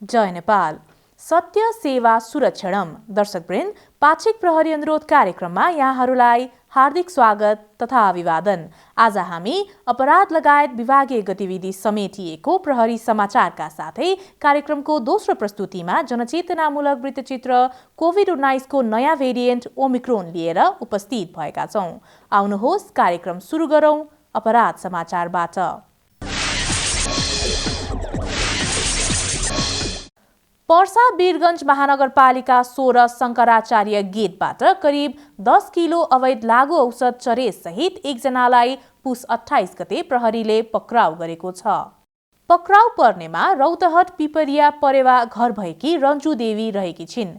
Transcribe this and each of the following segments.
जय नेपाल। सत्य सेवा सुरक्षणम। दर्शकवृन्द, पाक्षिक प्रहरी अनुरोध कार्यक्रममा यहाँहरूलाई हार्दिक स्वागत तथा अभिवादन। आज हामी अपराध लगायत विभागीय गतिविधि समेटिएको प्रहरी समाचारका साथै कार्यक्रमको दोस्रो प्रस्तुतिमा जनचेतनामूलक वृत्तचित्र कोभिड-19 को नयाँ भेरिएन्ट ओमिक्रोन लिएर उपस्थित भएका छौं। आउनुहोस् कार्यक्रम सुरु गरौं अपराध समाचारबाट। पर्सा वीरगञ्ज महानगरपालिका 16 शंकराचार्य गेटबाट करिब 10 किलो अवैध लागू औषध चरेस सहित एकजनालाई पुस 28 गते प्रहरीले पक्राउ गरेको छ। पक्राउ पर्नेमा रौतहट पिपरिया परेवा घर भएकी रन्जु देवी रहेकी छिन्।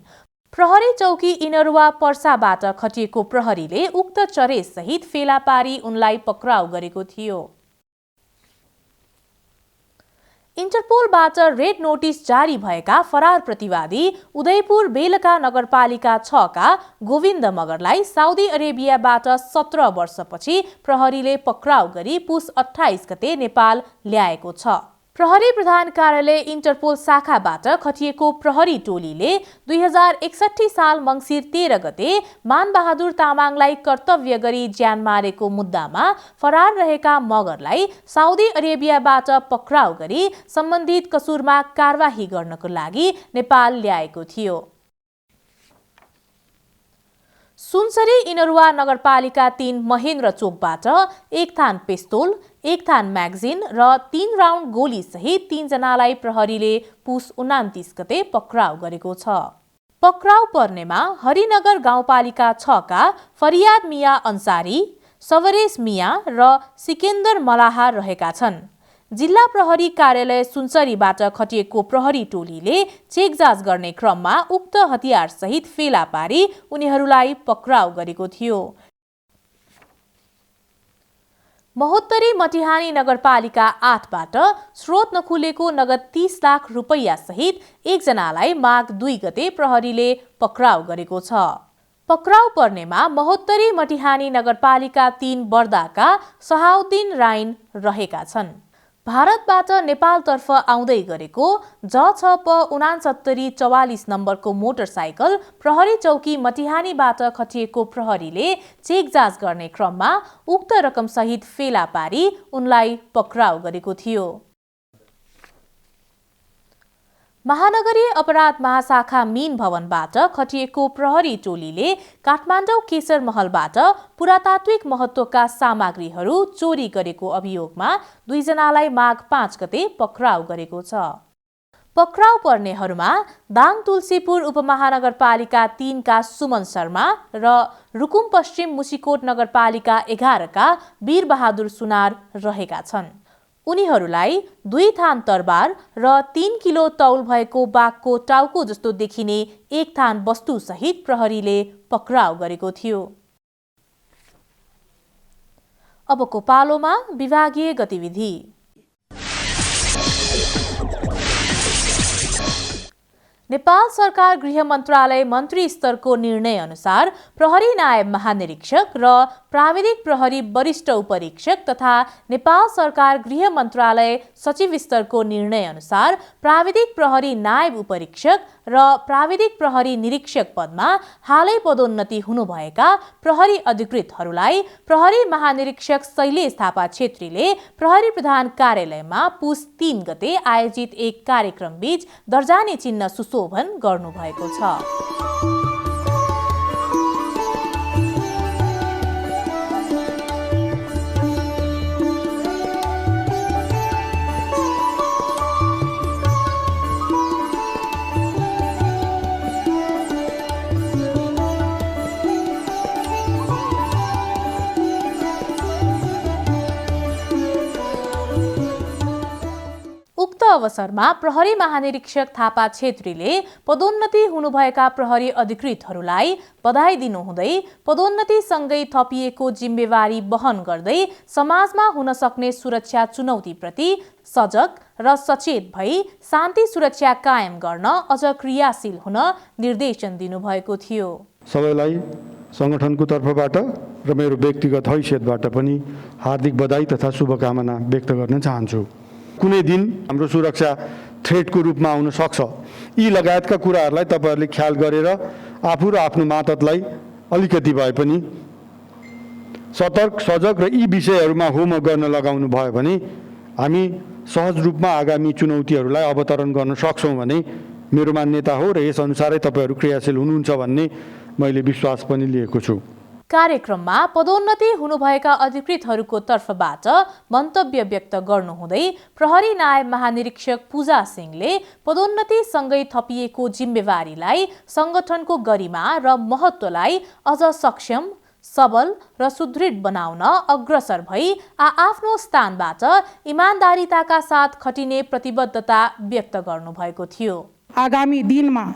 प्रहरी चौकी इनरुवा पर्साबाट खटिएको प्रहरीले उक्त चरेस सहित फेला पारी उनलाई पक्राउ गरेको थियो। इन्टरपोलबाट रेड नोटिस जारी भएका फरार प्रतिवादी उदयपुर बेलका नगरपालिका 6 का गोविन्द मगरलाई साउदी अरेबियाबाट 17 वर्षपछि प्रहरीले पक्राउ गरी पुस 28 गते नेपाल ल्याएको छ। प्रहरी प्रधान कार्यालय इन्टरपोल शाखाबाट खटिएको प्रहरी टोलीले 2061 साल मंसिर 13 गते मानबहादुर तामाङलाई कर्तव्य गरी ज्यान मारेको मुद्दामा फरार रहेका मगरलाई साउदी अरेबियाबाट पक्राउ गरी सम्बन्धित कसुरमा कारवाही गर्नको लागि नेपाल ल्याएको थियो। सुनसरी इनरुवा नगरपालिका 3 महेन्द्र चोकबाट एक थान पिस्तोल, एक थान म्यागजिन र 3 राउन्ड गोली सहित 3 जनालाई प्रहरीले पुस 29 गते पक्राउ गरेको छ। पक्राउ पर्नेमा हरिनगर गाउँपालिका 6 का फरियाद मिया अन्सारी, सवरेश मिया र सिकेन्दर मलाहा रहेका छन्। जिल्ला प्रहरी कार्यालय सुनसरीबाट खटिएको प्रहरी टोलीले चेक जाँच गर्ने क्रममा उक्त हतियार सहित फेला पारी उनीहरूलाई पक्राउ गरेको थियो। महोत्तरी मटिहानी नगरपालिका 8बाट स्रोत नखुलेको नगद 30 लाख रुपैयाँ सहित एकजनालाई माघ 2 गते प्रहरीले पक्राउ गरेको छ। पक्राउ पर्नेमा महोत्तरी मटिहानी नगरपालिका 3 बर्दाका सहाउद्दिन राइन रहेका छन्। भारतबाट नेपालतर्फ आउँदै गरेको ज6प 6944 नम्बरको मोटरसाइकल प्रहरी चौकी मटिहानीबाट खटिएको प्रहरीले चेक जाँच गर्ने क्रममा उक्त रकम सहित फेला पारी उनलाई पक्राउ गरेको थियो। महानगरीय अपराध महाशाखा मीन भवनबाट खटिएको प्रहरी टोलीले काठमाडौँ केशर महलबाट पुरातात्विक महत्त्वका सामग्रीहरू चोरी गरेको अभियोगमा 2 जनालाई माघ 5 गते पक्राउ गरेको छ। पक्राउ पर्नेहरूमा दाङ तुलसीपुर उपमहानगरपालिका 3 का सुमन शर्मा र रुकुम पश्चिम मुसिकोट नगरपालिका 11 का वीरबहादुर सुनार रहेका छन्। उनीहरूलाई 2 थान तरबार र 3 किलो तौल भएको बाघको टाउको जस्तो देखिने एक थान वस्तु सहित प्रहरीले पक्राउ गरेको थियो। अबको पालोमा विभागीय गतिविधि। नेपाल सरकार गृह मन्त्रालय मन्त्री स्तरको निर्णय अनुसार प्रहरी नायब महानिरीक्षक र प्राविधिक प्रहरी वरिष्ठ उपरीक्षक तथा नेपाल सरकार गृह मन्त्रालय सचिव स्तरको निर्णय अनुसार प्राविधिक प्रहरी नायब उपरीक्षक र प्राविधिक प्रहरी निरीक्षक पदमा हालै पदोन्नति हुनुभएका प्रहरी अधिकृतहरूलाई प्रहरी महानिरीक्षक शैलेश थापा छेत्रीले प्रहरी प्रधान कार्यालयमा पुस 3 गते आयोजित एक कार्यक्रम बीच दर्जानी चिन्ह सुशोभन गर्नुभएको छ। उक्त अवसरमा प्रहरी महानिरीक्षक थापा छेत्रीले पदोन्नति हुनुभएका प्रहरी अधिकृतहरूलाई बधाई दिनुहुँदै पदोन्नतिसँगै थपिएको जिम्मेवारी वहन गर्दै समाजमा हुन सक्ने सुरक्षा चुनौतीप्रति सजग र सचेत भई शान्ति सुरक्षा कायम गर्न अझ क्रियाशील हुन निर्देशन दिनुभएको थियो। सबैलाई संगठनको तर्फबाट र मेरो व्यक्तिगत हैसियतबाट पनि हार्दिक बधाई तथा शुभकामना व्यक्त गर्न चाहन्छु। कुनै दिन हाम्रो सुरक्षा थ्रेटको रूपमा आउन सक्छ। यी लगायतका कुराहरूलाई तपाईँहरूले ख्याल गरेर आफू र आफ्नो मातहतलाई अलिकति भए पनि सतर्क सजग र यी विषयहरूमा होमवर्क गर्न लगाउनु भयो भने हामी सहज रूपमा आगामी चुनौतीहरूलाई अवतरण गर्न सक्छौँ भने मेरो मान्यता हो र यस अनुसारै तपाईँहरू क्रियाशील हुनुहुन्छ भन्ने मैले विश्वास पनि लिएको छु। कार्यक्रममा पदोन्नति हुनुभएका अधिकृतहरूको तर्फबाट मन्तव्य व्यक्त गर्नुहुँदै प्रहरी नायब महानिरीक्षक पूजा सिंहले पदोन्नतिसँगै थपिएको जिम्मेवारीलाई संगठनको गरिमा र महत्त्वलाई अझ सक्षम, सबल र सुदृढ बनाउन अग्रसर भई आफ्नो स्थानबाट इमानदारिताका साथ खटिने प्रतिबद्धता व्यक्त गर्नुभएको थियो। आगामी दिनमा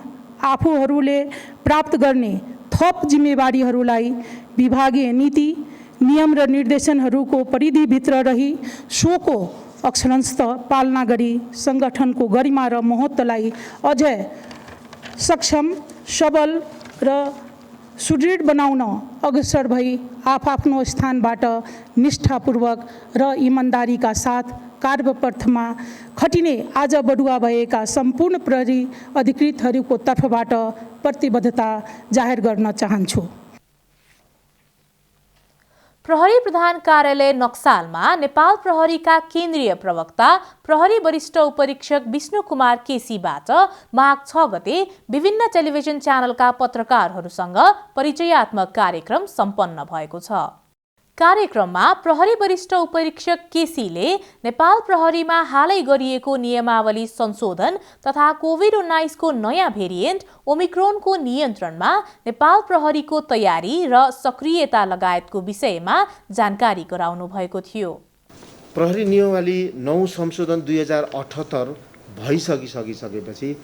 आफूहरूले प्राप्त गर्ने थप जिम्मेवारीहरूलाई विभागीय नीति, नियम र निर्देशनहरूको परिधिभित्र रही सोको अक्षरशः पालना गरी संगठनको गरिमा र महत्त्वलाई अझ सक्षम, सबल र सुदृढ बनाउन अग्रसर भई आफ्नो स्थानबाट निष्ठापूर्वक र इमानदारीका साथ कार्यपथमा खटिने आज बढुवा भएका सम्पूर्ण प्रहरी अधिकृतहरूको तर्फबाट प्रतिबद्धता जाहेर गर्न चाहन्छु। प्रहरी प्रधान कार्यालय नक्सालमा नेपाल प्रहरीका केन्द्रीय प्रवक्ता प्रहरी वरिष्ठ उपरीक्षक विष्णु कुमार केसीबाट माघ 6 गते विभिन्न टेलिभिजन च्यानलका पत्रकारहरूसँग परिचयात्मक कार्यक्रम सम्पन्न भएको छ। कार्यक्रममा प्रहरी वरिष्ठ उपरीक्षक केसीले नेपाल प्रहरीमा हालै गरिएको नियमावली संशोधन तथा कोभिड-19 को नयाँ भेरिएन्ट ओमिक्रोनको नियन्त्रणमा नेपाल प्रहरीको तयारी र सक्रियता लगायतको विषयमा जानकारी गराउनु भएको थियो। प्रहरी नियमावली 9 संशोधन 2078 भइसकेपछि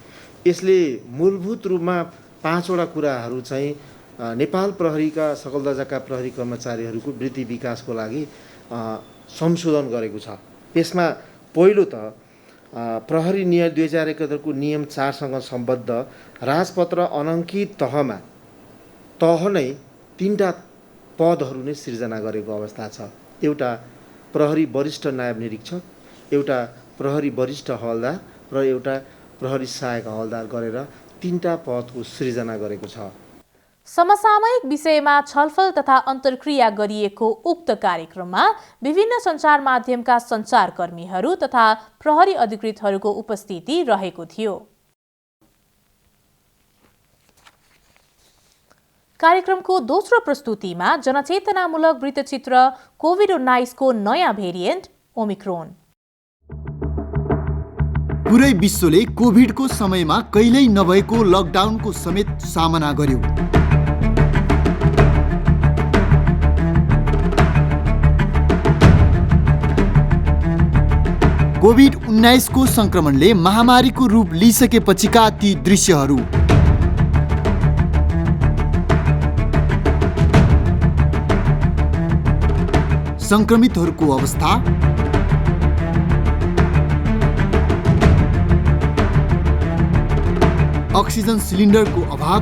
यसले मूलभूत रूपमा 5 वटा कुराहरू चाहिँ नेपाल प्रहरीका सकल दर्जाका प्रहरी कर्मचारीहरूको वृद्धि विकासको लागि संशोधन गरेको छ। यसमा पहिलो त प्रहरी नियम 2071 को नियम 4 सँग सम्बद्ध राजपत्र अनङ्कित तह नै 3टा पदहरू नै सिर्जना गरेको अवस्था छ। एउटा प्रहरी वरिष्ठ नायब निरीक्षक, एउटा प्रहरी वरिष्ठ हवलदार र एउटा प्रहरी सहायक हवलदार गरेर 3टा पदको सृजना गरेको छ। समसामयिक विषयमा छलफल तथा अन्तर्क्रिया गरिएको उक्त कार्यक्रममा विभिन्न सञ्चार माध्यमका सञ्चारकर्मीहरू तथा प्रहरी अधिकृतहरूको उपस्थिति रहेको थियो। कार्यक्रमको दोस्रो प्रस्तुतिमा जनचेतनामूलक वृत्तचित्र कोभिड-19 को नयाँ भेरिएन्ट ओमिक्रोन। पुरै विश्वले कोभिडको समयमा कहिल्यै नभएको लकडाउनको समेत सामना गर्यो। कोभिड-19 को संक्रमणले महामारीको रूप लिइसकेपछिका ती दृश्यहरू, संक्रमितहरूको अवस्था, अक्सिजन सिलिन्डरको अभाव,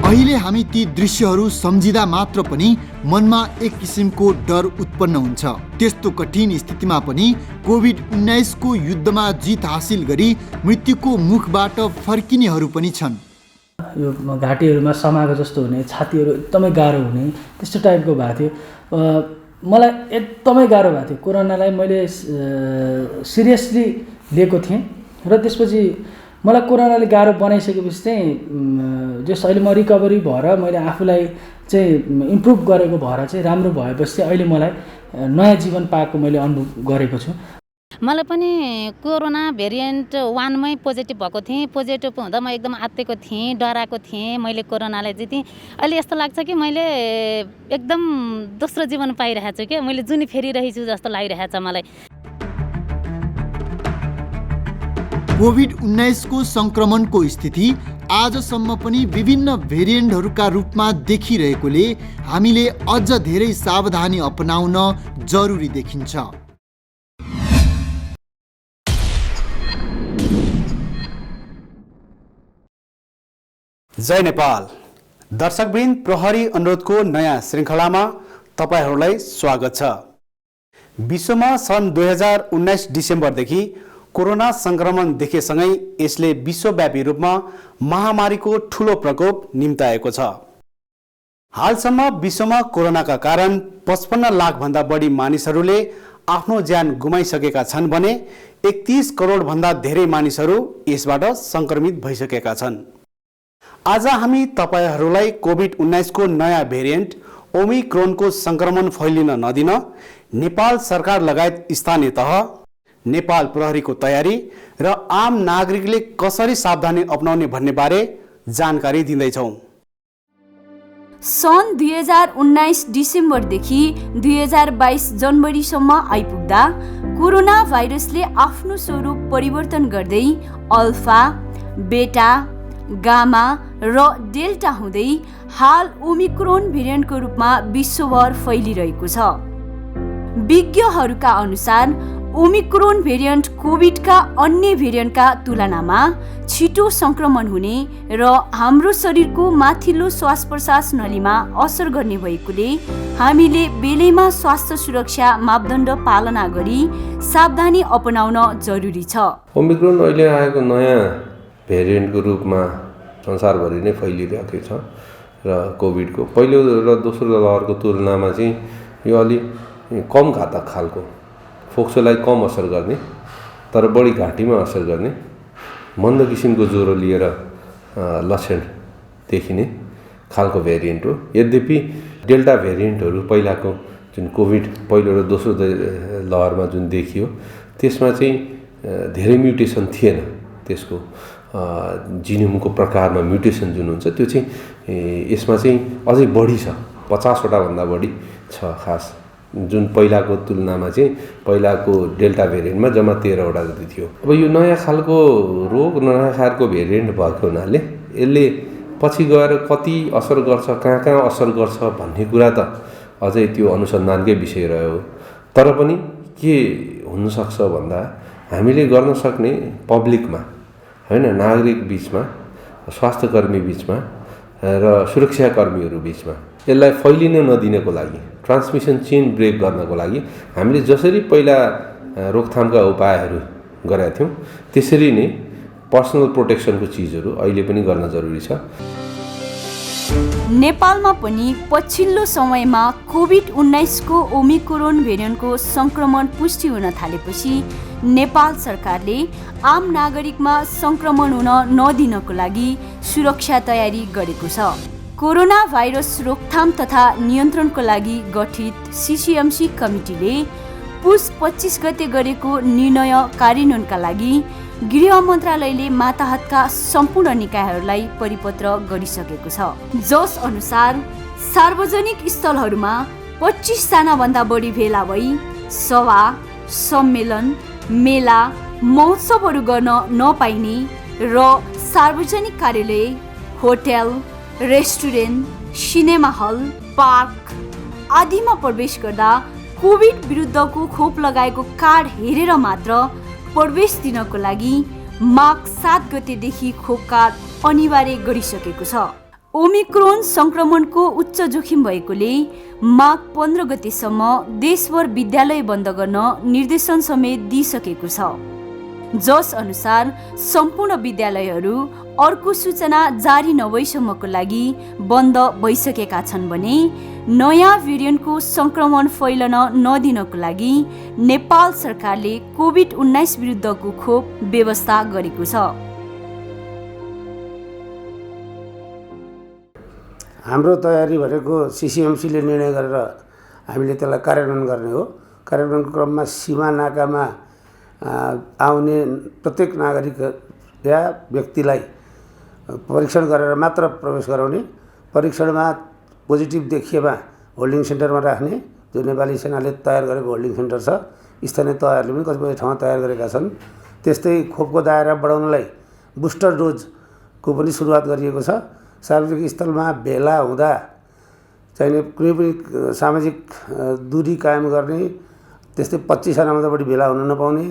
अहिले हामी ती दृश्यहरू सम्झिँदा मात्र पनि मनमा एक किसिमको डर उत्पन्न हुन्छ। त्यस्तो कठिन स्थितिमा पनि कोभिड-19 को युद्धमा जित हासिल गरी मृत्युको मुखबाट फर्किनेहरू पनि छन्। यो घाँटीहरूमा समाएको जस्तो हुने, छातीहरू एकदमै गाह्रो हुने, त्यस्तो टाइपको भएको थियो। मलाई एकदमै गाह्रो भएको थियो। कोरोनालाई मैले सिरियसली लिएको थिएँ र त्यसपछि मलाई कोरोनाले गाह्रो बनाइसकेपछि चाहिँ जस अहिले म रिकभरी भएर मैले आफूलाई चाहिँ इम्प्रुभ गरेको भएर चाहिँ राम्रो भएपछि चाहिँ अहिले मलाई नयाँ जीवन पाएको मैले अनुभव गरेको छु। मलाई पनि कोरोना भेरिएन्ट 1 मै पोजिटिभ भएको थिएँ। पोजिटिभ हुँदा म एकदम आत्तेको थिएँ, डराएको थिएँ। मैले कोरोनालाई जितेँ। अहिले यस्तो लाग्छ कि मैले एकदम दोस्रो जीवन पाइरहेको छु क्या, मैले जुनी फेरिरहेछु जस्तो लागिरहेको छ मलाई। कोभिड-19 को संक्रमणको स्थिति आजसम्म पनि विभिन्न भेरिएन्टहरूका रूपमा देखिरहेकोले हामीले अझ धेरै सावधानी अपनाउन जरुरी देखिन्छ। जय नेपाल दर्शकवृन्द, प्रहरी अनुरोधको नयाँ श्रृङ्खलामा तपाईहरूलाई स्वागत छ। विश्वमा सन् 2019 डिसेम्बरदेखि कोरोना सङ्क्रमण देखेसँगै यसले विश्वव्यापी रूपमा महामारीको ठूलो प्रकोप निम्ताएको छ। हालसम्म विश्वमा कोरोनाका कारण 55 लाखभन्दा बढी मानिसहरूले आफ्नो ज्यान गुमाइसकेका छन् भने 31 करोडभन्दा धेरै मानिसहरू यसबाट सङ्क्रमित भइसकेका छन्। आज हामी तपाईहरूलाई कोभिड-19 को नयाँ भेरिएन्ट ओमिक्रोनको सङ्क्रमण फैलिन नदिन नेपाल सरकार लगायत स्थानीय तह, नेपाल प्रहरीको तयारी र आम नागरिकले कसरी सावधानी अपनाउने भन्ने बारे जानकारी दिँदैछौँ। सन् 2019 डिसेम्बरदेखि 2022 जनवरीसम्म आइपुग्दा कोरोना भाइरसले आफ्नो स्वरूप परिवर्तन गर्दै अल्फा, बेटा, गामा र डेल्टा हुँदै हाल ओमिक्रोन भेरिएन्टको रूपमा विश्वभर फैलिरहेको छ। विज्ञहरूका अनुसार ओमिक्रोन भेरिएन्ट कोभिडका अन्य भेरिएन्टका तुलनामा छिटो सङ्क्रमण हुने र हाम्रो शरीरको माथिल्लो श्वास प्रश्वास नलीमा असर गर्ने भएकोले हामीले बेलैमा स्वास्थ्य सुरक्षा मापदण्ड पालना गरी सावधानी अपनाउन जरुरी छ। ओमिक्रोन अहिले आएको नयाँ भेरिएन्टको रूपमा संसारभरि नै फैलिरहेको छ र कोभिडको पहिलो र दोस्रो लहरको तुलनामा चाहिँ यो अलि कम घातक खालको, फोक्सोलाई कम असर गर्ने तर बढी घाँटीमा असर गर्ने, मन्द किसिमको ज्वरो लिएर लक्षण देखिने खालको भेरिएन्ट हो। यद्यपि डेल्टा भेरिएन्टहरू पहिलाको जुन कोभिड पहिलो र दोस्रो लहरमा जुन देखियो त्यसमा चाहिँ धेरै म्युटेसन थिएन। त्यसको जिनोमको प्रकारमा म्युटेसन जुन हुन्छ त्यो चाहिँ यसमा चाहिँ अझै बढी छ, 50वटा भन्दा बढी छ खास, जुन पहिलाको तुलनामा चाहिँ पहिलाको डेल्टा भेरिएन्टमा जम्मा 13वटा जति थियो। अब यो नयाँ खालको रोग, नयाँ खालको भेरिएन्ट भएको हुनाले यसले पछि गएर कति असर गर्छ, कहाँ कहाँ असर गर्छ भन्ने कुरा त अझै त्यो अनुसन्धानकै विषय रह्यो। तर पनि के हुनसक्छ भन्दा हामीले गर्न सक्ने पब्लिकमा हैन, नागरिक बीचमा, स्वास्थ्यकर्मी बीचमा र सुरक्षाकर्मीहरू बीचमा यसलाई फैलिन नदिनको लागि, ट्रान्समिसन चेन ब्रेक गर्नको लागि हामीले जसरी पहिला रोकथामका उपायहरू गरेका थियौँ त्यसरी नै पर्सनल प्रोटेक्सनको चिजहरू अहिले पनि गर्न जरुरी छ। नेपालमा पनि पछिल्लो समयमा कोभिड-19 को ओमिक्रोन भेरिएन्टको सङ्क्रमण पुष्टि हुन थालेपछि नेपाल सरकारले आम नागरिकमा सङ्क्रमण हुन नदिनको लागि सुरक्षा तयारी गरेको छ। कोरोना भाइरस रोकथाम तथा नियन्त्रणको लागि गठित सिसिएमसी कमिटीले पुस 25 गते गरेको निर्णय कार्यान्वयनका लागि गृह मन्त्रालयले माताहतका सम्पूर्ण निकायहरूलाई परिपत्र गरिसकेको छ। जस अनुसार सार्वजनिक स्थलहरूमा 25 जनाभन्दा बढी भेला भई सभा, सम्मेलन, मेला, महोत्सवहरू गर्न नपाइने र सार्वजनिक कार्यालय, hotel, restaurant, cinema hall, park आदिमा प्रवेश गर्दा कोभिड विरुद्धको खोप लगाएको कार्ड हेरेर मात्र प्रवेश दिनको लागि माघ 7 गतेदेखि खोप कार्ड अनिवार्य गरिसकेको छ। ओमिक्रोन सङ्क्रमणको उच्च जोखिम भएकोले माघ 15 गतेसम्म देशभर विद्यालय बन्द गर्न निर्देशन समेत दिइसकेको छ। जस अनुसार सम्पूर्ण विद्यालयहरू अर्को सूचना जारी नभएसम्मको लागि बन्द भइसकेका छन् भने नयाँ भेरिएन्टको सङ्क्रमण फैलन नदिनको लागि नेपाल सरकारले कोभिड-19 विरुद्धको खोप व्यवस्था गरेको छ। हाम्रो तयारी भनेको सिसिएमसीले निर्णय गरेर हामीले त्यसलाई कार्यान्वयन गर्ने हो। कार्यान्वयनको क्रममा सीमा नाकामा आउने प्रत्येक नागरिक या व्यक्तिलाई परीक्षण गरेर मात्र प्रवेश गराउने, परीक्षणमा पोजिटिभ देखिएमा होल्डिङ सेन्टरमा राख्ने, जो नेपाली सेनाले तयार गरेको होल्डिङ सेन्टर छ। स्थानीय तहहरूले पनि कतिपय ठाउँमा तयार गरेका छन्। त्यस्तै खोपको दायरा बढाउनलाई बुस्टर डोजको पनि सुरुवात गरिएको छ। सार्वजनिक स्थलमा भेला हुँदा चाहिने कुनै पनि सामाजिक दूरी कायम गर्ने, त्यस्तै 25 जनाभन्दा बढी भेला हुन नपाउने,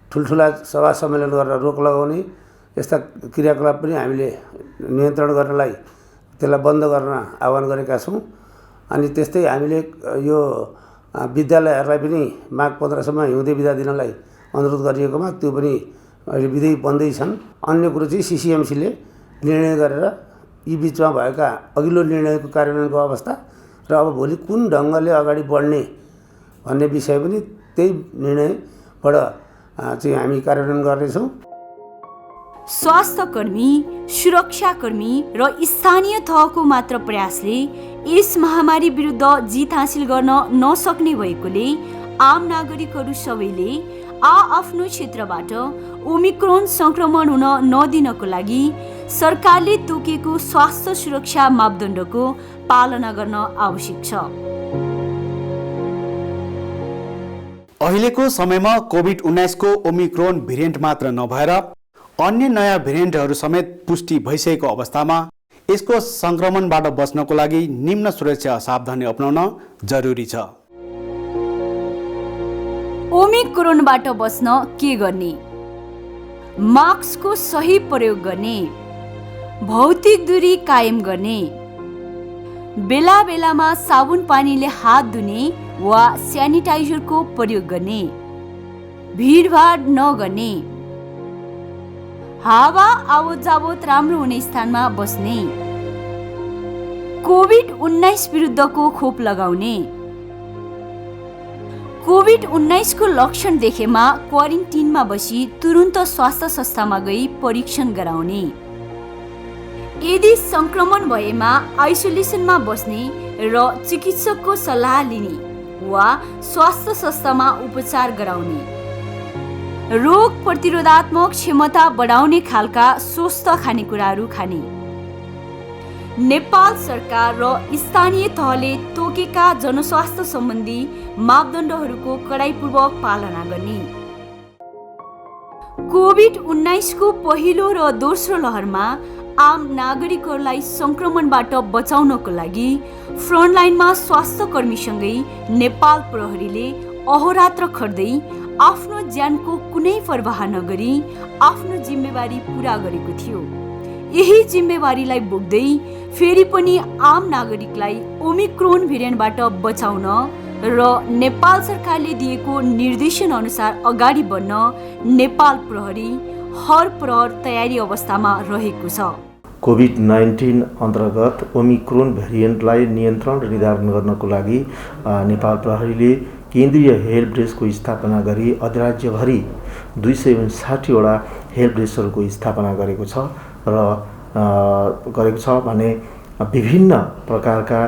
ठुल्ठुला सभा सम्मेलन गरेर रोक लगाउने यस्ता क्रियाकलाप पनि हामीले नियन्त्रण गर्नलाई त्यसलाई बन्द गर्न आह्वान गरेका छौँ। अनि त्यस्तै हामीले यो विद्यालयहरूलाई पनि माघ 15सम्म हिउँदे बिदा दिनलाई अनुरोध गरिएकोमा त्यो पनि अहिले विधेय बन्दैछन्। अन्य कुरो चाहिँ सिसिएमसीले निर्णय गरेर यी बिचमा भएका अघिल्लो निर्णयको कार्यान्वयनको अवस्था र अब भोलि कुन ढङ्गले अगाडि बढ्ने भन्ने विषय पनि त्यही निर्णयबाट चाहिँ हामी कार्यान्वयन गर्नेछौँ। स्वास्थ्यकर्मी, सुरक्षाकर्मी र स्थानीय तहको मात्र प्रयासले यस महामारी विरुद्ध जित हासिल गर्न नसक्ने भएकोले आम नागरिकहरू सबैले आफ्नो क्षेत्रबाट ओमिक्रोन संक्रमण हुन नदिनको लागि सरकारले तोकेको स्वास्थ्य सुरक्षा मापदण्डको पालना गर्न आवश्यक छ। अहिलेको समयमा कोभिड-19 को ओमिक्रोन भेरिएन्ट मात्र नभएर अन्य नयाँ भेरिएन्टहरू समेत पुष्टि भइसकेको अवस्थामा यसको संक्रमणबाट बच्नको लागि निम्न सुरक्षा सावधानी अपनाउन जरुरी छ। ओमिक्रोनबाट बच्न के गर्ने? मास्कको सही प्रयोग गर्ने, भौतिक दूरी कायम गर्ने, बेला बेलामा साबुन पानीले हात धुने वा स्यानिटाइजरको प्रयोग गर्ने, भिडभाड नगर्ने, हावा आवत जावत राम्रो हुने स्थानमा बस्ने, कोभिड-19 विरुद्धको खोप लगाउने, कोभिड-19 को लक्षण देखेमा क्वारेन्टिनमा बसी तुरुन्त स्वास्थ्य संस्थामा गई परीक्षण गराउने, यदि संक्रमण भएमा आइसोलेसनमा बस्ने र चिकित्सकको सल्लाह लिने वा स्वास्थ्य संस्थामा उपचार गराउने, रोग प्रतिरोधात्मक क्षमता बढाउने खालका स्वस्थ खानेकुराहरू खाने, नेपाल सरकार र स्थानीय तहले तोकेका जनस्वास्थ्य सम्बन्धी मापदण्डहरूको कडाइपूर्वक पालना गर्ने, कोभिड-19 को पहिलो र दोस्रो लहरमा आम नागरिकहरूलाई संक्रमणबाट बचाउनको लागि फ्रन्टलाइनमा स्वास्थ्य कर्मीसँगै नेपाल प्रहरीले अहोरात्र खट्दै आफ्नो ज्यानको कुनै परवाह नगरी आफ्नो जिम्मेवारी पूरा गरेको थियो। यही जिम्मेवारीलाई बोक्दै फेरि पनि आम नागरिकलाई ओमिक्रोन भेरिएन्टबाट बचाउन र नेपाल सरकारले दिएको निर्देशन अनुसार अगाडि बढ्न नेपाल प्रहरी हर प्रहर तयारी अवस्थामा रहेको छ। कोभिड-19 अन्तर्गत ओमिक्रोन भेरिएन्टलाई नियन्त्रण र निर्धारण गर्नको लागि नेपाल प्रहरीले केन्द्रीय हेल्प डेस्कको स्थापना गरी अधिराज्यभरि 259 वटा हेल्प डेस्कहरूको स्थापना गरेको छ भने विभिन्न प्रकारका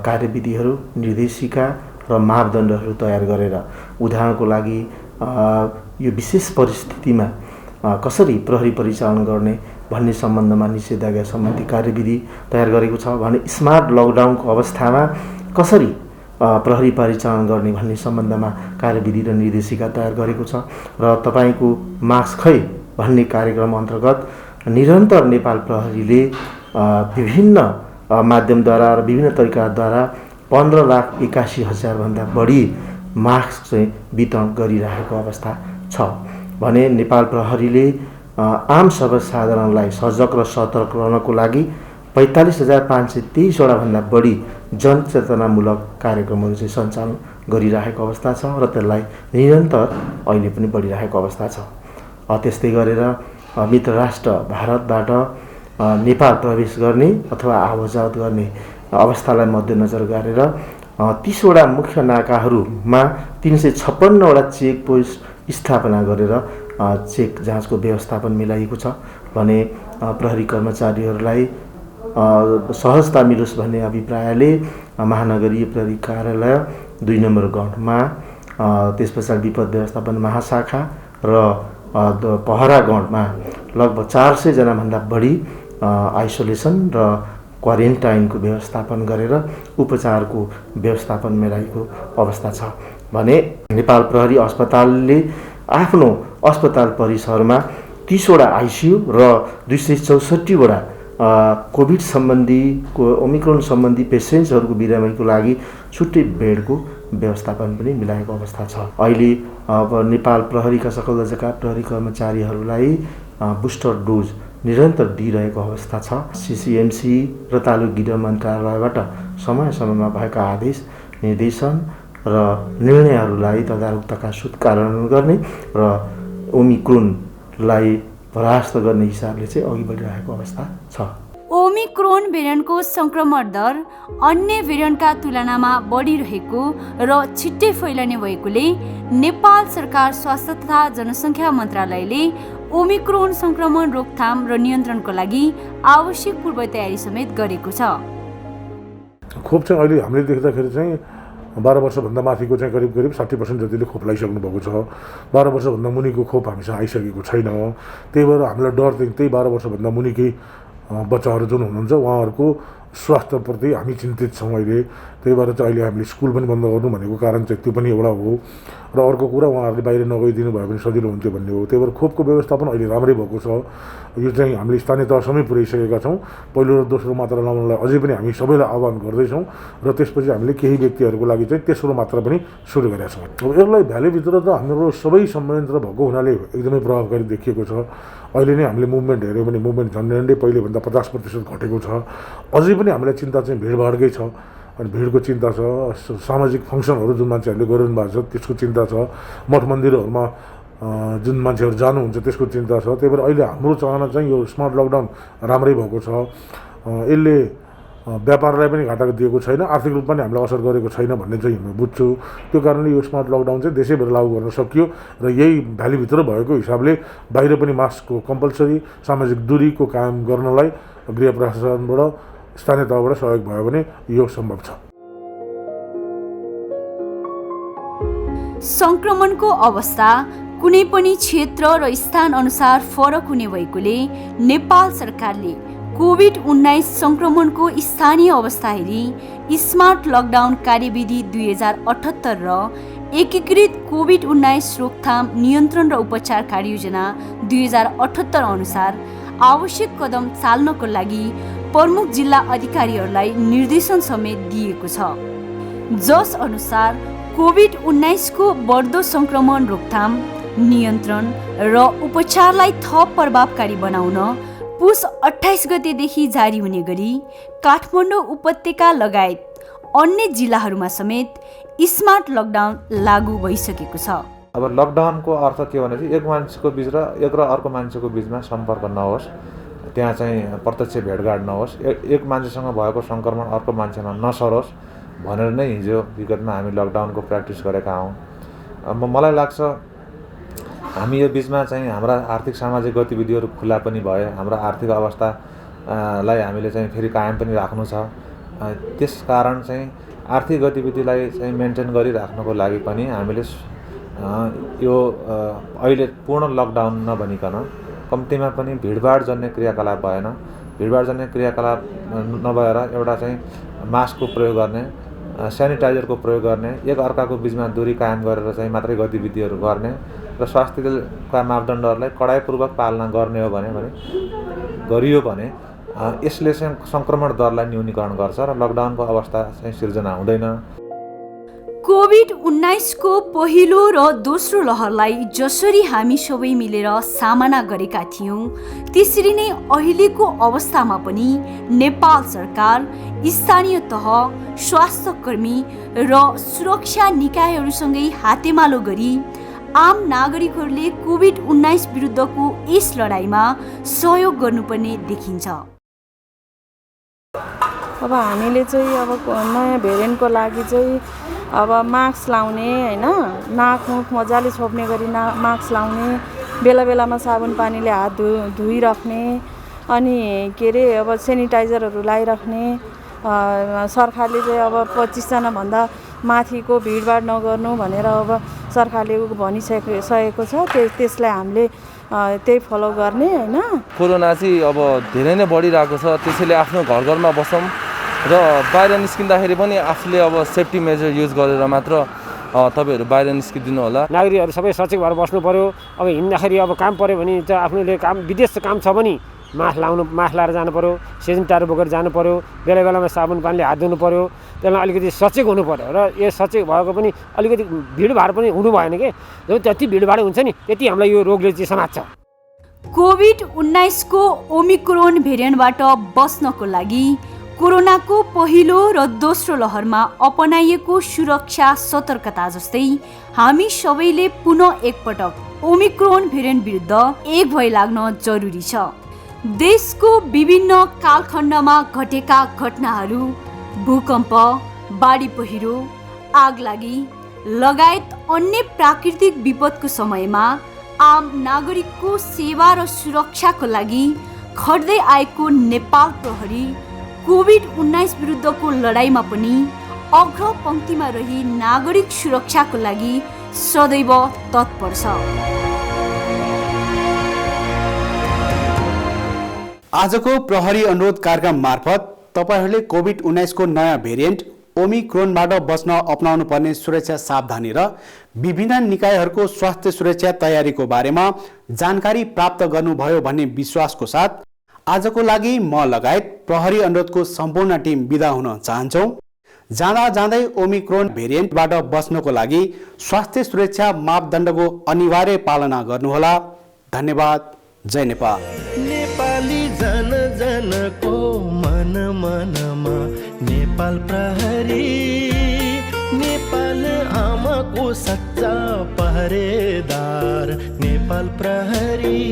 कार्यविधिहरू, निर्देशिका र मापदण्डहरू तयार गरेर उदाहरणको लागि यो विशेष परिस्थितिमा कसरी प्रहरी परिचालन गर्ने भन्ने सम्बन्धमा निषेधाज्ञा सम्बन्धी कार्यविधि तयार गरेको छ भने स्मार्ट लकडाउनको अवस्थामा कसरी प्रहरी परिचालन गर्ने भन्ने सम्बन्धमा कार्यविधि र निर्देशिका तयार गरेको छ र तपाईको मास्क खै भन्ने कार्यक्रम अन्तर्गत निरन्तर नेपाल प्रहरीले विभिन्न माध्यमद्वारा र विभिन्न तरिकाद्वारा 15,81,000 भन्दा बढी मास्क चाहिँ वितरण गरिरहेको अवस्था छ भने नेपाल प्रहरीले आम सर्वसाधारणलाई सजग र सतर्क रहनको लागि 45,523 वटा भन्दा बढी जनचेतनामूलक कार्यक्रमहरू चाहिँ सञ्चालन गरिरहेको अवस्था छ र त्यसलाई निरन्तर अहिले पनि बढिरहेको अवस्था छ। त्यस्तै गरेर मित्र राष्ट्र भारतबाट नेपाल प्रवेश गर्ने अथवा आवतजावत गर्ने अवस्थालाई मध्यनजर गरेर 30 वटा मुख्य नाकाहरूमा 356 वटा चेक पोस्ट स्थापना गरेर चेक जाँचको व्यवस्थापन मिलाइएको छ भने प्रहरी कर्मचारीहरूलाई सहजता मिलोस् भन्ने अभिप्रायले महानगरीय प्रहरी कार्यालय 2 नम्बर गणमा त्यसपछाडि विपद व्यवस्थापन महाशाखा र पहरा गणमा लगभग 400 जना भन्दा बढी आइसोलेसन र क्वारेन्टाइनको व्यवस्थापन गरेर उपचारको व्यवस्थापन मिलाएको अवस्था छ भने नेपाल प्रहरी अस्पतालले आफ्नो अस्पताल परिसरमा 30 वटा आइसियु र 264 वटा कोभिड सम्बन्धीको ओमिक्रोन सम्बन्धी पेसेन्ट्सहरूको बिरामीको लागि छुट्टै बेडको व्यवस्थापन पनि मिलाएको अवस्था छ। अहिले अब नेपाल प्रहरीका सकल दर्जाका प्रहरी कर्मचारीहरूलाई बुस्टर डोज निरन्तर दिइरहेको अवस्था छ। सिसिएमसी र तालुक गृह मन्त्रालयबाट समय समयमा भएका आदेश निर्देशन र निर्णयहरूलाई तदारुकताका साथ कार्यान्वयन गर्ने र ओमिक्रोनलाई परास्त गर्ने हिसाबले चाहिँ अघि बढिरहेको अवस्था छ। ओमिक्रोन भेरिएन्टको सङ्क्रमण दर अन्य भेरिएन्टका तुलनामा बढिरहेको र छिट्टै फैलने भएकोले नेपाल सरकार स्वास्थ्य तथा जनसङ्ख्या मन्त्रालयले ओमिक्रोन सङ्क्रमण रोकथाम र नियन्त्रणको लागि आवश्यक पूर्व तयारी समेत गरेको छ। खोप चाहिँ अहिले हामीले देख्दाखेरि चाहिँ 12 वर्षभन्दा माथिको चाहिँ करिब 60% जतिले खोप लगाइसक्नु भएको छ। 12 वर्षभन्दा मुनिको खोप हामीसँग आइसकेको छैन। त्यही भएर हामीलाई डर चाहिँ त्यही 12 वर्षभन्दा मुनिकै बच्चाहरू जुन हुनुहुन्छ उहाँहरूको स्वास्थ्यप्रति हामी चिन्तित छौँ अहिले। त्यही भएर चाहिँ अहिले हामीले स्कुल पनि बन्द गर्नु भनेको कारण चाहिँ त्यो पनि एउटा हो। र अर्को कुरा उहाँहरूले बाहिर नगइदिनु भयो भने सजिलो हुन्थ्यो भन्ने हो। त्यही भएर खोपको व्यवस्थापन अहिले राम्रै भएको छ। यो चाहिँ हामीले स्थानीय तहसम्मै पुर्याइसकेका छौँ। पहिलो र दोस्रो मात्रा लगाउनलाई अझै पनि हामी सबैलाई आह्वान गर्दैछौँ र त्यसपछि हामीले केही व्यक्तिहरूको लागि चाहिँ तेस्रो मात्रा पनि सुरु गरेका छौँ। अब यसलाई भ्यालीभित्र त हाम्रो सबै संयन्त्र भएको हुनाले एकदमै प्रभावकारी देखिएको छ। अहिले नै हामीले मुभमेन्ट हेऱ्यौँ भने मुभमेन्ट झन्डै पहिलेभन्दा 50% घटेको छ। अझै पनि हामीलाई चिन्ता चाहिँ भिडभाडकै छ। अनि भिडको चिन्ता छ, सामाजिक फङ्सनहरू जुन मान्छेहरूले गरिरहनु भएको छ त्यसको चिन्ता छ, मठ मन्दिरहरूमा जुन मान्छेहरू जानुहुन्छ त्यसको चिन्ता छ। त्यही भएर अहिले हाम्रो चाहना चाहिँ यो स्मार्ट लकडाउन राम्रै भएको छ। यसले व्यापारलाई पनि घाटा दिएको छैन, आर्थिक रूपमा पनि हामीलाई असर गरेको छैन भन्ने चाहिँ म बुझ्छु। त्यो कारणले यो स्मार्ट लकडाउन चाहिँ देशैभर लागू गर्न सकियो र यही भ्यालीभित्र भएको हिसाबले बाहिर पनि मास्कको कम्पलसरी सामाजिक दूरीको कायम गर्नलाई गृह प्रशासनबाट स्थानीय तहबाट सहयोग भयो भने यो सम्भव छ। सङ्क्रमणको अवस्था कुनै पनि क्षेत्र र स्थान अनुसार फरक हुने भएकोले नेपाल सरकारले कोभिड-19 सङ्क्रमणको स्थानीय अवस्था हेरी स्मार्ट लकडाउन कार्यविधि 2078 र एकीकृत कोभिड-19 रोकथाम नियन्त्रण र उपचार कार्ययोजना 2078 अनुसार आवश्यक कदम चाल्नको लागि प्रमुख जिल्ला अधिकारीहरूलाई निर्देशन समेत दिएको छ। जस अनुसार कोभिड-19 को बढ्दो सङ्क्रमण रोकथाम नियन्त्रण र उपचारलाई थप प्रभावकारी बनाउन पुस 28 गतेदेखि जारी हुने गरी काठमाडौँ उपत्यका लगायत अन्य जिल्लाहरूमा समेत स्मार्ट लकडाउन लागू भइसकेको छ। अब लकडाउनको अर्थ के भने एक मान्छेको बीच र अर्को मान्छेको बीचमा सम्पर्क नहोस्, त्यहाँ चाहिँ प्रत्यक्ष भेटघाट नहोस्, एक मान्छेसँग भएको सङ्क्रमण अर्को मान्छेमा नसरोस् भनेर नै हिजो विगतमा हामी लकडाउनको प्र्याक्टिस गरेका हौँ। मलाई लाग्छ हामी यो बिचमा चाहिँ हाम्रा आर्थिक सामाजिक गतिविधिहरू खुला पनि भए, हाम्रो आर्थिक अवस्थालाई हामीले चाहिँ फेरि कायम पनि राख्नु छ। त्यस कारण चाहिँ आर्थिक गतिविधिलाई चाहिँ मेन्टेन गरिराख्नको लागि पनि हामीले यो अहिले पूर्ण लकडाउन नभनिकन कम्तीमा पनि भिडभाड जन्य क्रियाकलाप भएन, भिडभाड जन्य क्रियाकलाप नभएर एउटा चाहिँ मास्कको प्रयोग गर्ने, सेनिटाइजरको प्रयोग गर्ने, एक अर्काको बिचमा दूरी कायम गरेर चाहिँ मात्रै गतिविधिहरू गर्ने र स्वास्थ्यका मापदण्डहरूलाई कडाइपूर्वक पालना गर्ने हो भने गरियो भने यसले चाहिँ सङ्क्रमण दरलाई न्यूनीकरण गर्छ र लकडाउनको अवस्था चाहिँ सिर्जना हुँदैन। कोभिड-19 को पहिलो र दोस्रो लहरलाई जसरी हामी सबै मिलेर सामना गरेका थियौँ त्यसरी नै अहिलेको अवस्थामा पनि नेपाल सरकार स्थानीय तह, स्वास्थ्यकर्मी र सुरक्षा निकायहरूसँगै हातेमालो गरी आम नागरिकहरूले कोभिड-19 विरुद्धको यस लडाइँमा सहयोग गर्नुपर्ने देखिन्छ। अब हामीले चाहिँ अब नयाँ भेरिएन्टको लागि चाहिँ अब मास्क लाउने होइन, नाक मुख मजाले छोप्ने गरी मास्क लाउने, बेला बेलामा साबुन पानीले हात धोइराख्ने, अनि के अरे अब सेनिटाइजरहरू लगाइराख्ने, सरकारले चाहिँ अब 25 जनाभन्दा माथिको भिडभाड नगर्नु भनेर अब सरकारले भनिसकेको छ। त्यसलाई हामीले त्यही फलो गर्ने होइन। कोरोना चाहिँ अब धेरै नै बढिरहेको छ, त्यसैले आफ्नो घर घरमा बसौँ र बाहिर निस्किँदाखेरि पनि आफूले अब सेफ्टी मेजर युज गरेर मात्र तपाईँहरू बाहिर निस्किदिनु होला। नागरिकहरू सबै सचेत भएर बस्नु पर्यो। अब हिँड्दाखेरि अब काम पऱ्यो भने चाहिँ आफूले विदेश काम छ भने मास्क लाएर जानु पर्यो, सेनिटाइजर बोकेर जानु पर्यो, बेला बेलामा साबुन पानीले हात धुनु पर्यो। त्यसमा अलिकति सचेत हुनु पर्यो र यो सचेत भएको पनि अलिकति भिडभाड पनि हुनु भएन कि जति भिडभाड हुन्छ नि त्यति हामीलाई यो रोगले चाहिँ समात्छ। कोभिड-19 को ओमिक्रोन भेरिएन्टबाट बच्नको लागि कोरोनाको पहिलो र दोस्रो लहरमा अपनाइएको सुरक्षा सतर्कता जस्तै हामी सबैले पुनः एकपटक ओमिक्रोन भेरिएन्ट विरुद्ध एक भइ लाग्न जरुरी छ। देशको विभिन्न कालखण्डमा घटेका घटनाहरू, भूकम्प, बाढी पहिरो, आगलागी लगायत अन्य प्राकृतिक विपदको समयमा आम नागरिकको सेवा र सुरक्षाको लागि खट्दै आएको नेपाल प्रहरी कोभिड-19 विरुद्धको लडाईँमा पनि अग्र पंक्तिमा रही नागरिक सुरक्षाको लागि सदैव तत्पर छ। आजको प्रहरी अनुरोध कार्यक्रम मार्फत तपाईहरूले कोभिड-19 को नयाँ भेरिएन्ट ओमिक्रोनबाट बच्न अपनाउनु पर्ने सुरक्षा सावधानी र विभिन्न निकायहरूको स्वास्थ्य सुरक्षा तयारीको बारेमा जानकारी प्राप्त गर्नुभयो भन्ने विश्वासको साथ आजको लागि म लगायत प्रहरी अनुरोधको सम्पूर्ण टिम बिदा हुन चाहन्छौँ। जाँदा जाँदै ओमिक्रोन भेरिएन्टबाट बच्नको लागि स्वास्थ्य सुरक्षा मापदण्डको अनिवार्य पालना गर्नुहोला। धन्यवाद। जय नेपाल। नेपाली जन जनको मन मनमा नेपाल प्रहरी, नेपाल आमाको सच्चा पहरेदार नेपाल प्रहरी।